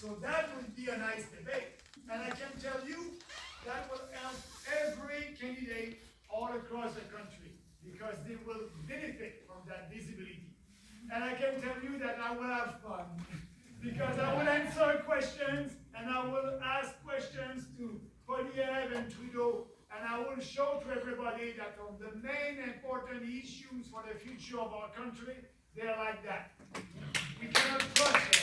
So that would be a nice debate. And I can tell you that will help every candidate all across the country because they will benefit from that visibility. And I can tell you that I will have fun because I will answer questions and I will ask questions to Poilievre and Trudeau, and I will show to everybody that on the main important issues for the future of our country, they're like that. We cannot trust them.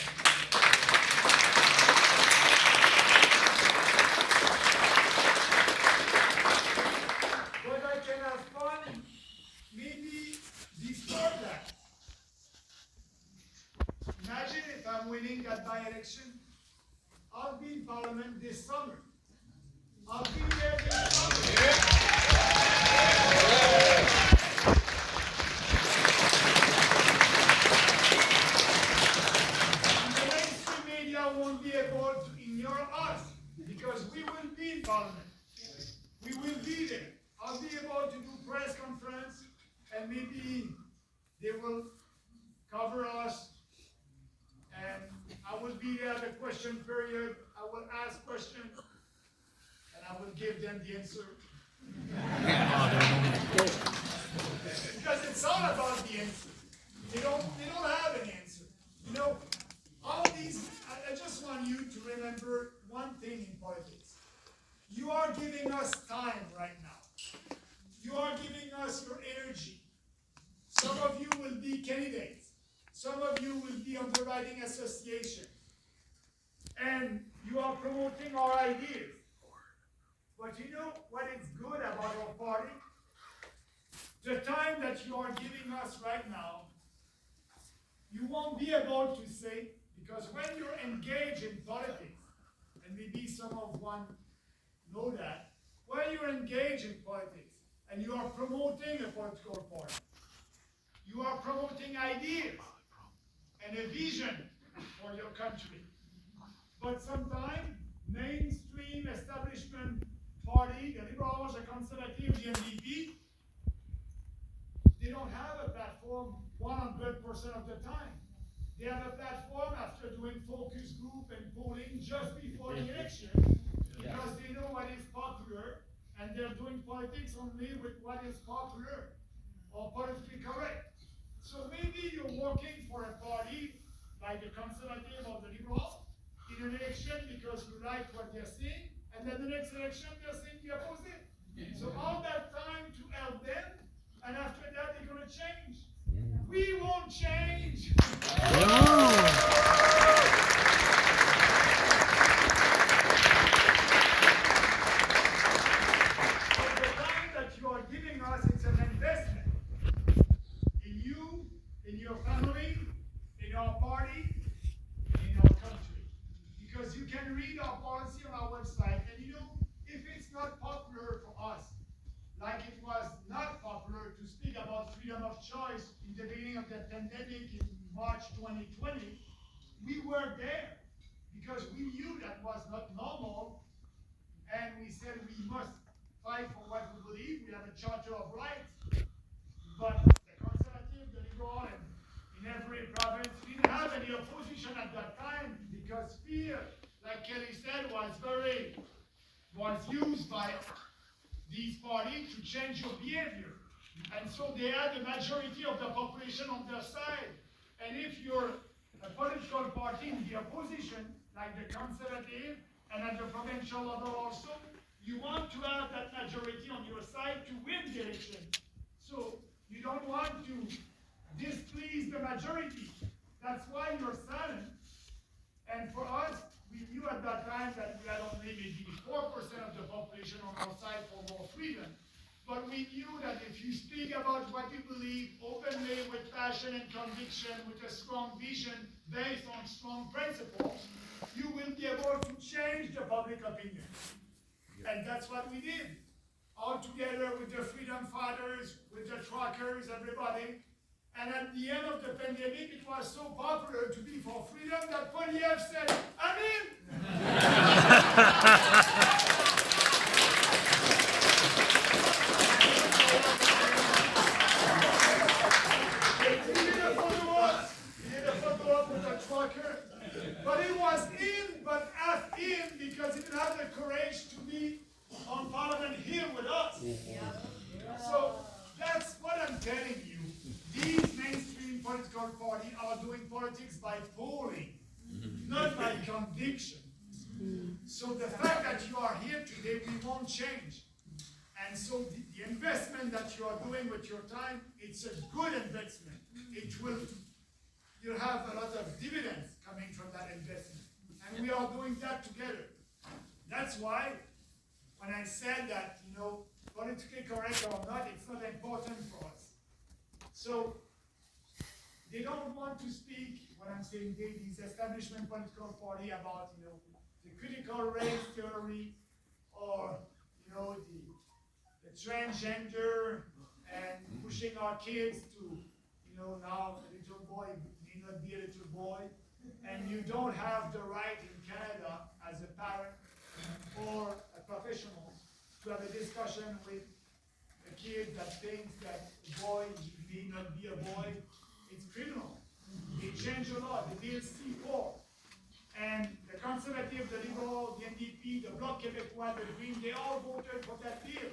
But I can have fun, maybe before that. Imagine if I'm winning that by-election, I'll be in Parliament this summer. I'll be there this summer. And the mainstream media won't be able to ignore us because we will be in Parliament. We will be there. I'll be able to do press conference and maybe they will cover us. And I will be there at the question period. I will ask questions, and I will give them the answer. Because it's all about the answer. They don't have an answer. You know, all these. I just want you to remember one thing in politics. You are giving us time right now. You are giving us your energy. Some of you will be candidates. Some of you will be on the writing association. And you are promoting our ideas. But you know what is good about our party? The time that you are giving us right now, you won't be able to say, because when you're engaged in politics, and maybe some of one know that, when you're engaged in politics and you are promoting a political party, you are promoting ideas and a vision for your country. But sometimes, mainstream establishment party, the Liberals, the Conservatives, the NDP, they don't have a platform 100% of the time. They have a platform after doing focus group and polling just before the election because they know what is popular and they're doing politics only with what is popular or politically correct. So maybe you're working for a party like the Conservative or the Liberal in an election because you like what they're saying, and then the next election they're saying the opposite. So all that time to help them, and after that they're going to change. We won't change. Family, in our party, in our country. Because you can read our policy on our website, and you know, if it's not popular for us, like it was not popular to speak about freedom of choice in the beginning of the pandemic in March 2020, we were there because we knew that was not normal, and we said we must fight for what we believe. We have a charter of rights, but the Conservative, the Liberal, and in every province, we didn't have any opposition at that time because fear, like Kelly said, was used by these parties to change your behavior. And so they had the majority of the population on their side. And if you're a political party in the opposition, like the Conservative, and at the provincial level also, you want to have that majority on your side to win the election. So you don't want to displease the majority. That's why you're silent. And for us, we knew at that time that we had only maybe 4% of the population on our side for more freedom. But we knew that if you speak about what you believe openly with passion and conviction, with a strong vision based on strong principles, you will be able to change the public opinion. And that's what we did. All together with the freedom fighters, with the truckers, everybody. And at the end of the pandemic, it was so popular to be for freedom that Poilievre said, I'm in! He did a photo op with a trucker, but he was in but ask him because he didn't have the courage to be on Parliament Hill with us. So that's what I'm telling you. These mainstream political parties are doing politics by polling, not by conviction. So the fact that you are here today, we won't change. And so the investment that you are doing with your time, it's a good investment. You'll have a lot of dividends coming from that investment. And we are doing that together. That's why when I said that, politically correct or not, it's not important for us. So they don't want to speak, when I'm saying these establishment political party about, the critical race theory or, the transgender and pushing our kids to, now a little boy may not be a little boy. And you don't have the right in Canada as a parent or a professional to have a discussion with a kid that thinks that a boy may not be a boy. It's criminal. They changed the law, the bill C4. And the Conservative, the Liberal, the NDP, the Bloc Québécois, the Green, they all voted for that bill.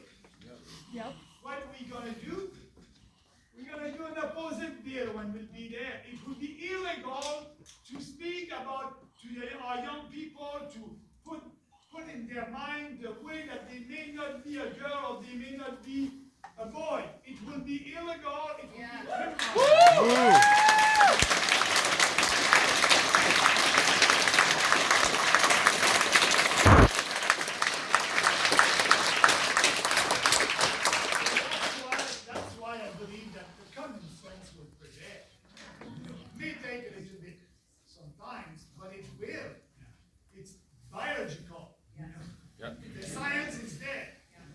Yep. What are we going to do? We're going to do an opposite bill when we'll be there. It would be illegal to speak about to our young people to put in their mind the way that they may not be a girl or they may not be a boy. It will be illegal. It will be criminal. That's why I believe that the common sense will prevail. It may take a little bit sometimes, but it will. It's biological. The science is there.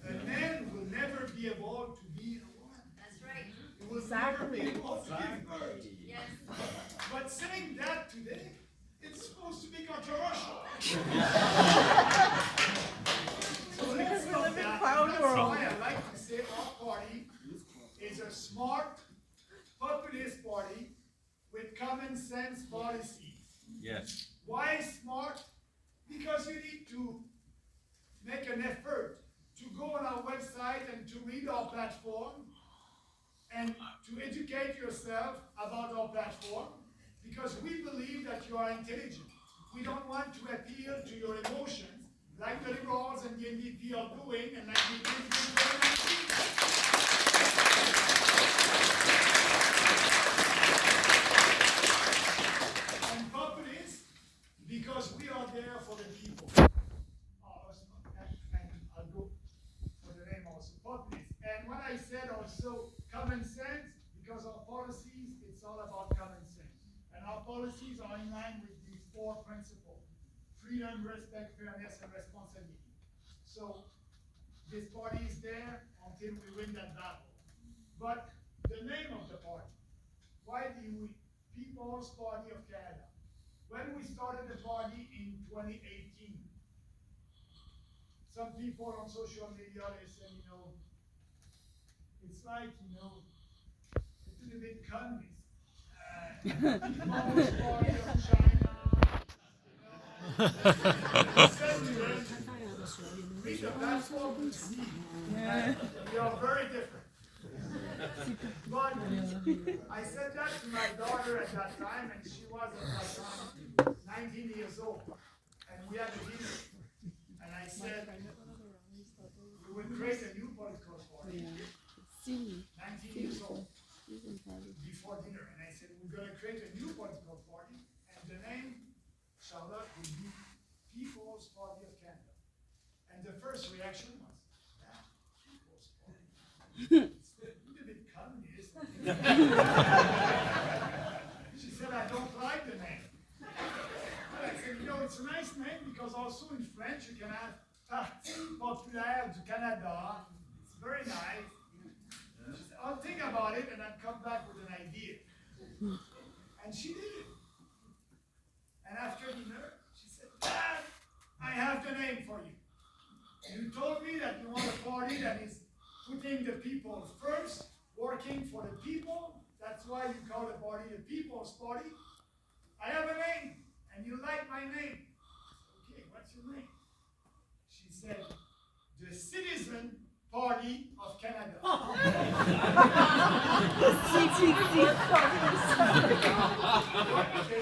A man will never be able to be a woman. That's right. He will never be able to give birth. Yes. But saying that today, it's supposed to be controversial. So let's we live in that. cloud That's world. why I like to say our party is a smart, populist party with common sense policies. Yes. Why smart? Because you need to make an effort to go on our website and to read our platform and to educate yourself about our platform because we believe that you are intelligent. We don't want to appeal to your emotions like the Liberals and the NDP are doing and like we did in 2019. And populists, because we are there for the people. I'll go for the name also, populist. And when I said also common sense, because our policies, it's all about common sense. And our policies are in line with these four principles: freedom, respect, fairness, and responsibility. So this party is there until we win that battle. But the name of the party, why do we People's Party of Canada? When we started the party in 2018, some people on social media, they say, it's like, a little bit communist. People's Party of China. I said to them, read the platform to see. We are very different. But I said that to my daughter at that time, and she was at that time 19 years old. And we had a dinner. And I said, we will create a new political party. 19 years old, before dinner. And I said, we're going to create a new political party, and the name, Charlotte, will be People's Party of Canada. And the first reaction was, People's Party. It's a little bit communist. She said, I don't like the name. But I said, it's a nice name because also in French you can have Parti Populaire du Canada. It's very nice. She said, I'll think about it and I'll come back with an idea. And she did it. And after dinner, she said, Dad, I have the name for you. You told me that you want a party that is putting the people first, working for the people. That's why you call the party the People's Party. I have a name, and you like my name. what's your name? She said, the Citizen Party of Canada. The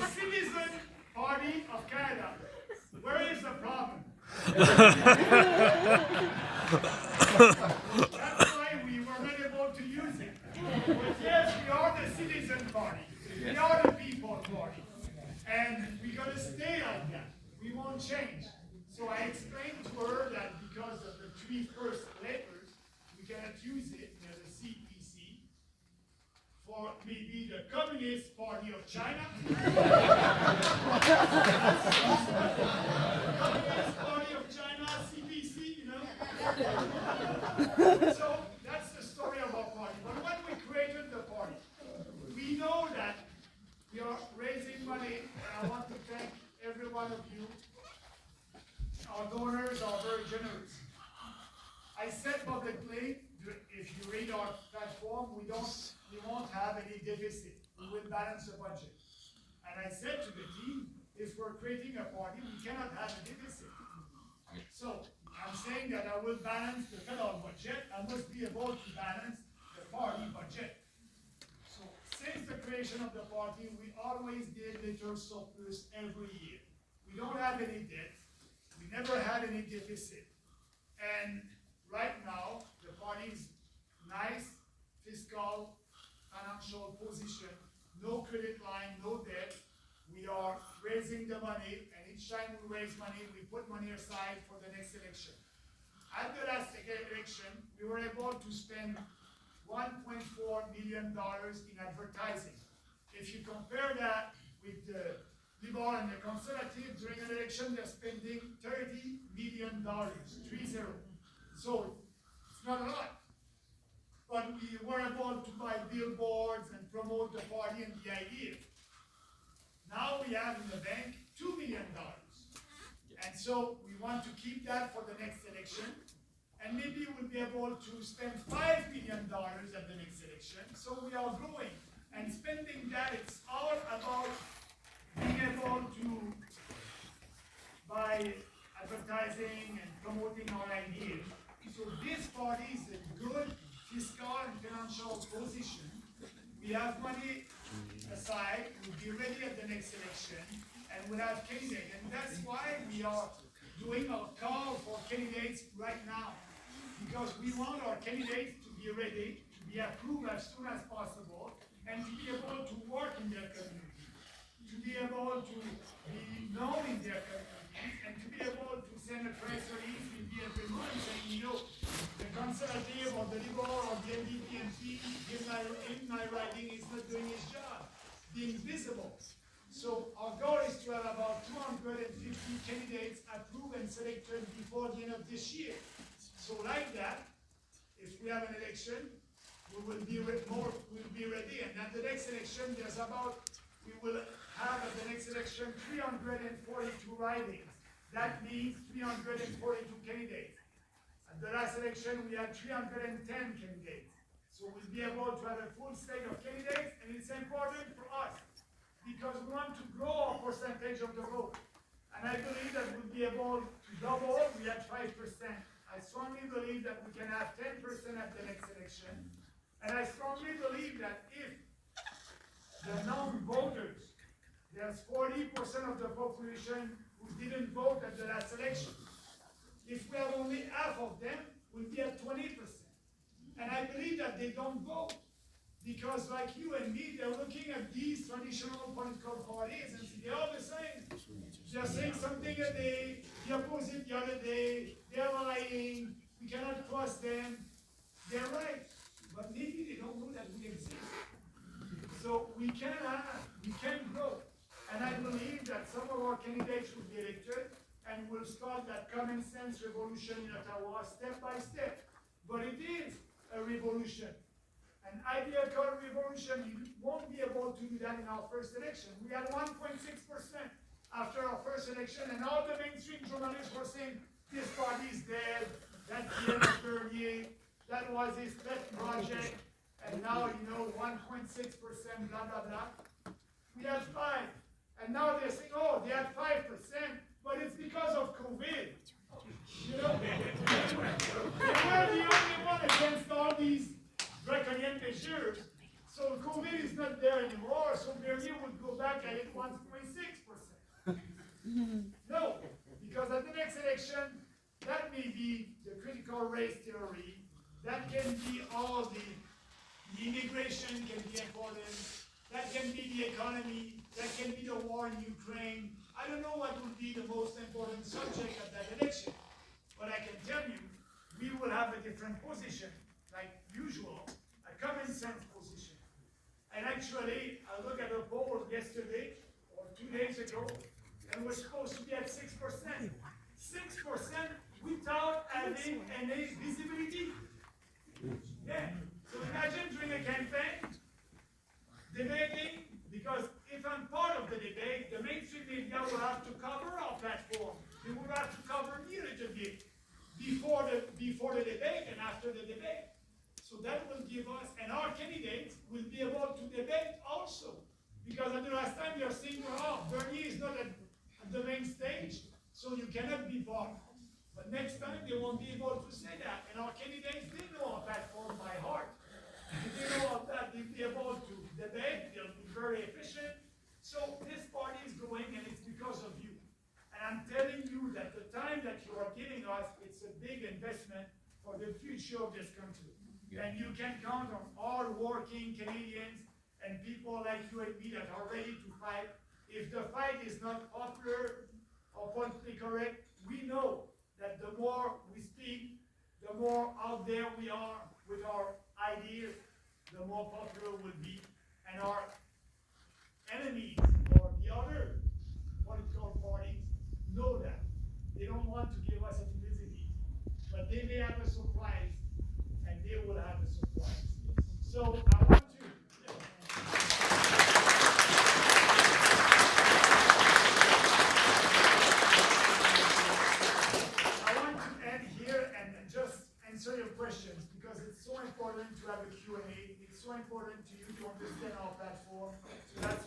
Citizen Party of Canada. Where is the problem? That's why we were not able to use it. But yes, we are the Citizen Party. We are the People Party. And we're going to stay like that. We won't change. So I explained to her that because of the 3 first letters, we cannot use it, the CPC, for maybe the Communist Party of China. Communist Party of China, CPC, So that's the story of our party. But when we created the party, we know that we are raising money, and I want to thank every one of you. Our donors are very generous. I said publicly, if you read our platform, we won't have any deficit. We will balance the budget. And I said to the team, if we're creating a party, we cannot have a deficit. So I'm saying that I will balance the federal budget. I must be able to balance the party budget. So since the creation of the party, we always did little surplus every year. We don't have any debt. We never had any deficit. And right now, the party's nice fiscal, financial position, no credit line, no debt. We are raising the money, and each time we raise money, we put money aside for the next election. At the last election, we were able to spend $1.4 million in advertising. If you compare that with the Liberal and the Conservative, during an election, they're spending $30 million, 3-0. So it's not a lot. But we were able to buy billboards and promote the party and the idea. Now we have in the bank $2 million. And so we want to keep that for the next election. And maybe we'll be able to spend $5 million at the next election. So we are growing. And spending that, it's all about being able to buy advertising and promoting our ideas. So this party is a good fiscal and financial position. We have money aside, we'll be ready at the next election, and we'll have candidates. And that's why we are doing our call for candidates right now. Because we want our candidates to be ready, to be approved as soon as possible, and to be able to work in their community, to be able to be known in their communities, and to be able to send a press release maybe every month saying, the Conservative or the Liberal or the NDP MP in my riding is not doing his job, being visible. So our goal is to have about 250 candidates approved and selected before the end of this year. So like that, if we have an election, we will be ready. And at the next election, we will have at the next election 342 ridings. That means 342 candidates. At the last election, we had 310 candidates. So we'll be able to have a full slate of candidates, and it's important for us because we want to grow our percentage of the vote. And I believe that we'll be able to double. We had 5%. I strongly believe that we can have 10% at the next election. And I strongly believe that if the non-voters, there's 40% of the population who didn't vote at the last election. If we have only half of them, we'll be at 20%. And I believe that they don't vote. Because like you and me, they're looking at these traditional political parties and they're all the same. They're saying something a day, the opposite the other day, they're lying, we cannot trust them. They're right. But maybe they don't know that we exist. So we can grow. And I believe that some of our candidates will be elected and we'll start that common sense revolution in Ottawa step by step. But it is a revolution. An ideal called revolution, you won't be able to do that in our first election. We had 1.6% after our first election, and all the mainstream journalists were saying, this party is dead, that's the end of Bernier, that was his pet project, and now, 1.6%, blah, blah, blah. We had 5%. And now they're saying, oh, they had 5%, but it's because of COVID. it 1.6%. No, because at the next election, that may be the critical race theory, that can be all the immigration can be important, that can be the economy, that can be the war in Ukraine. I don't know what would be the most important subject at that election, but I can tell you, we will have a different position, like usual, a common sense position. And actually, I looked at a poll yesterday, or 2 days ago, and we're supposed to be at 6%. 6% without having any visibility. Yeah. So imagine during a campaign, debating, because if I'm part of the debate, the mainstream media will have to cover our platform. They will have to cover me a little bit before the debate and after the debate. So that will give us, and our candidates will be able to debate also. Because at the last time you're saying, oh, Bernier is not at the main stage, so you cannot be part. But next time they won't be able to say that. And our candidates, they know our platform by heart. They know that they'll be able to debate, they'll be very efficient. So this party is growing, and it's because of you. And I'm telling you that the time that you are giving us, it's a big investment for the future of this country. And you can count on all working Canadians and people like you and me that are ready to fight. If the fight is not popular or politically correct, we know that the more we speak, the more out there we are with our ideas, the more popular we'll be. And our enemies or the other political parties know that. They don't want to give us any visibility, but they may have a surprise, and they will have a surprise. So I want to end here and just answer your questions, because it's so important to have a Q&A. It's so important to you to understand our platform. So that's